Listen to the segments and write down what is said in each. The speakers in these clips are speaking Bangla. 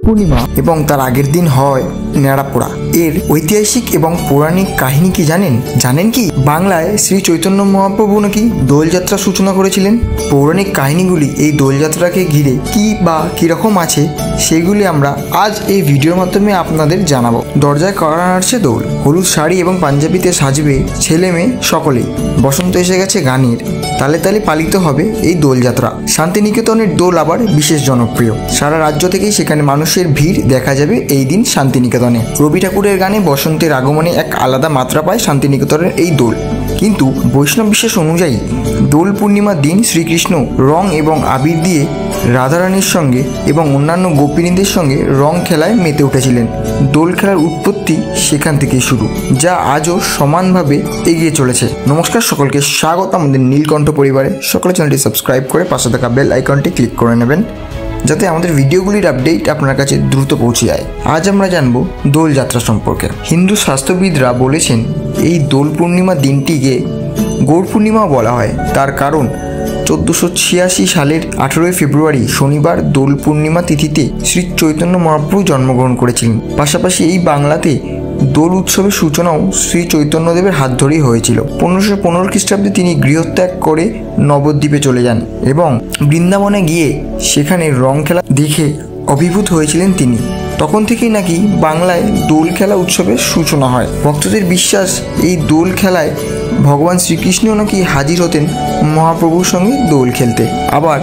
পূর্ণিমা এবং তার আগের দিন হয় নেড়াপোড়া। এর ঐতিহাসিক এবং পৌরাণিক কাহিনী কি জানেন কি বাংলায় শ্রী চৈতন্য মহাপ্রভু নাকি দোলযাত্রা সূচনা করেছিলেন। পৌরাণিক কাহিনীগুলি এই দোলযাত্রাকে ঘিরে কি বা কিরকম আছে সেগুলি আমরা আজ এই ভিডিওর মাধ্যমে আপনাদের জানাবো। দরজায় কড়া নাড়ছে দোল, হলুদ শাড়ি এবং পাঞ্জাবিতে সাজবে ছেলে মেয়ে সকলেই। বসন্ত এসে গেছে গানের তালে তালে পালিত হবে এই দোলযাত্রা। শান্তিনিকেতনের দোল আবার বিশেষ জনপ্রিয়, সারা রাজ্য থেকেই সেখানে মানুষের ভিড় দেখা যাবে এই দিন শান্তিনিকেতনে। রবি ঠাকুরের গানে বসন্তের আগমনে এক আলাদা মাত্রা পায় শান্তিনিকেতনের এই দোল। কিন্তু বৈষ্ণব বিশ্বাস অনুযায়ী দোল পূর্ণিমার দিন শ্রীকৃষ্ণ রং এবং আবির দিয়ে রাধারানীর সঙ্গে এবং অন্যান্য গোপিনীদের সঙ্গে রং খেলায় মেতে উঠেছিলেন। দোল খেলার উৎপত্তি সেখান থেকেই শুরু, যা আজও সমানভাবে এগিয়ে চলেছে। নমস্কার সকলকে, স্বাগত আমাদের নীলকণ্ঠ পরিবারে। সকলে চ্যানেলটি সাবস্ক্রাইব করে পাশে থাকা বেল আইকনটি ক্লিক করে নেবেন, যাতে আমাদের ভিডিওগুলির আপডেট আপনার কাছে দ্রুত পৌঁছে যায়। আজ আমরা জানব দোলযাত্রা সম্পর্কে। হিন্দু শাস্ত্রবিদরা বলেছেন এই দোল পূর্ণিমা দিনটিকে গৌর পূর্ণিমাও বলা হয়। তার কারণ 1486 সালের 18 ফেব্রুয়ারি শনিবার দোল পূর্ণিমা তিথিতে শ্রী চৈতন্য মহাপ্রভু জন্মগ্রহণ করেছিলেন। পাশাপাশি এই বাংলাতে দোল উৎসবের সূচনাও শ্রী চৈতন্যদেবের হাত ধরেই হয়েছিল। 1515 খ্রিস্টাব্দে তিনি গৃহত্যাগ করে নবদ্বীপে চলে যান এবং বৃন্দাবনে গিয়ে সেখানে রং খেলা দেখে অভিভূত হয়েছিলেন তিনি। তখন থেকেই নাকি বাংলায় দোল খেলা উৎসবের সূচনা হয়। ভক্তদের বিশ্বাস এই দোল খেলায় ভগবান শ্রীকৃষ্ণও নাকি হাজির হতেন মহাপ্রভুর সঙ্গে দোল খেলতে। আবার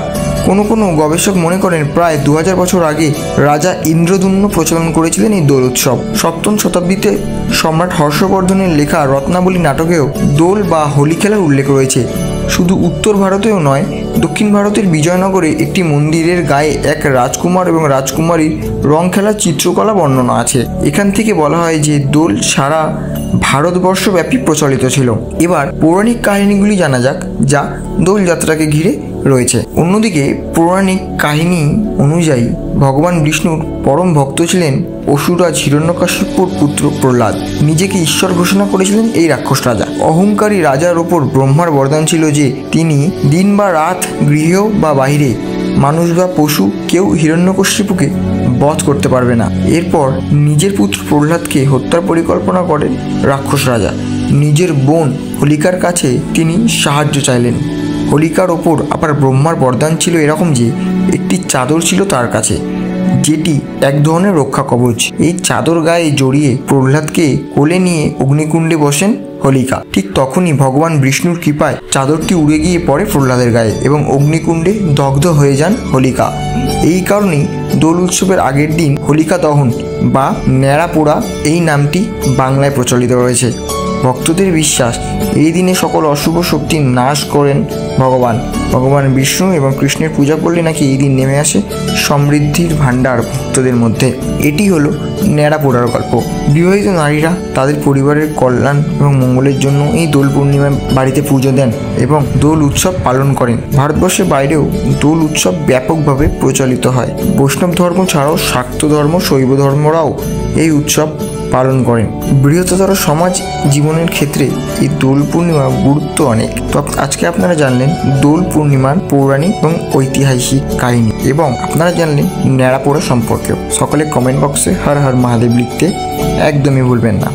কোনো গবেষক মনে করেন প্রায় 2000 বছর আগে রাজা ইন্দ্রদ্যুম্ন প্রচলন করেছিলেন এই দোল উৎসব। 7ম শতাব্দীতে সম্রাট হর্ষবর্ধনের লেখা রত্নাবলী নাটকেও দোল বা হোলি খেলার উল্লেখ রয়েছে। শুধু উত্তর ভারতেও নয়, দক্ষিণ ভারতের বিজয়নগরে একটি মন্দিরের গায়ে এক রাজকুমার এবং রাজকুমারীর রং খেলার চিত্রকলা বর্ণনা আছে। এখান থেকে বলা হয় যে দোল সারা ভারতবর্ষব্যাপী প্রচলিত ছিল। এবার পৌরাণিক কাহিনীগুলি জানা যাক, যা দোলযাত্রাকে ঘিরে রয়েছে। অন্যদিকে পৌরাণিক কাহিনী অনুযায়ী ভগবান বিষ্ণুর পরম ভক্ত ছিলেন অসুররাজ হিরণ্যকশিপুর পুত্র প্রহ্লাদ। নিজেকে ঈশ্বর ঘোষণা করেছিলেন এই রাক্ষস রাজা। অহংকারী রাজার ওপর ব্রহ্মার বরদান ছিল যে তিনি দিন বা রাত, গৃহ বা বাইরে, মানুষ বা পশু, কেউ হিরণ্যকশিপুকে বধ করতে পারবে না। এরপর নিজের পুত্র প্রহ্লাদকে হত্যার পরিকল্পনা করেন রাক্ষস রাজা। নিজের বোন হোলিকার কাছে তিনি সাহায্য চাইলেন। হোলিকার ওপর আবার ব্রহ্মার বরদান ছিল এরকম যে একটি চাদর ছিল তার কাছে, যেটি এক ধরনের রক্ষা কবচ। এই চাদর গায়ে জড়িয়ে প্রহ্লাদকে কোলে নিয়ে অগ্নিকুণ্ডে বসেন হোলিকা। ঠিক তখনই ভগবান বিষ্ণুর কৃপায় চাদরটি উড়ে গিয়ে পড়ে প্রহ্লাদের গায়ে এবং অগ্নিকুণ্ডে দগ্ধ হয়ে যান হোলিকা। এই কারণেই দোল উৎসবের আগের দিন হোলিকা দহন বা নেড়াপোড়া এই নামটি বাংলায় প্রচলিত রয়েছে। ভক্তদের বিশ্বাস এই দিনে সকল অশুভ শক্তির নাশ করেন ভগবান বিষ্ণু এবং কৃষ্ণের পূজা করলে নাকি এই দিন নেমে আসে সমৃদ্ধির ভাণ্ডার ভক্তদের মধ্যে। এটি হলো নেড়াপোড়ার গল্প। বিবাহিত নারীরা তাদের পরিবারের কল্যাণ এবং মঙ্গলের জন্য এই দোল পূর্ণিমায় বাড়িতে পুজো দেন এবং দোল উৎসব পালন করেন। ভারতবর্ষের বাইরেও দোল উৎসব ব্যাপকভাবে প্রচলিত হয়। বৈষ্ণব ধর্ম ছাড়াও শাক্ত ধর্ম, শৈব ধর্মরাও এই উৎসব পালন করেন। বৃহত্তর সমাজ জীবনের ক্ষেত্রে এই দোল পূর্ণিমার গুরুত্ব অনেক। তো আজকে আপনারা জানলেন দোল পূর্ণিমার পৌরাণিক এবং ঐতিহাসিক কাহিনী, এবং আপনারা জানলেন নেড়াপোড়া সম্পর্কেও। সকলে কমেন্ট বক্সে হর হর মহাদেব লিখতে একদমই ভুলবেন না।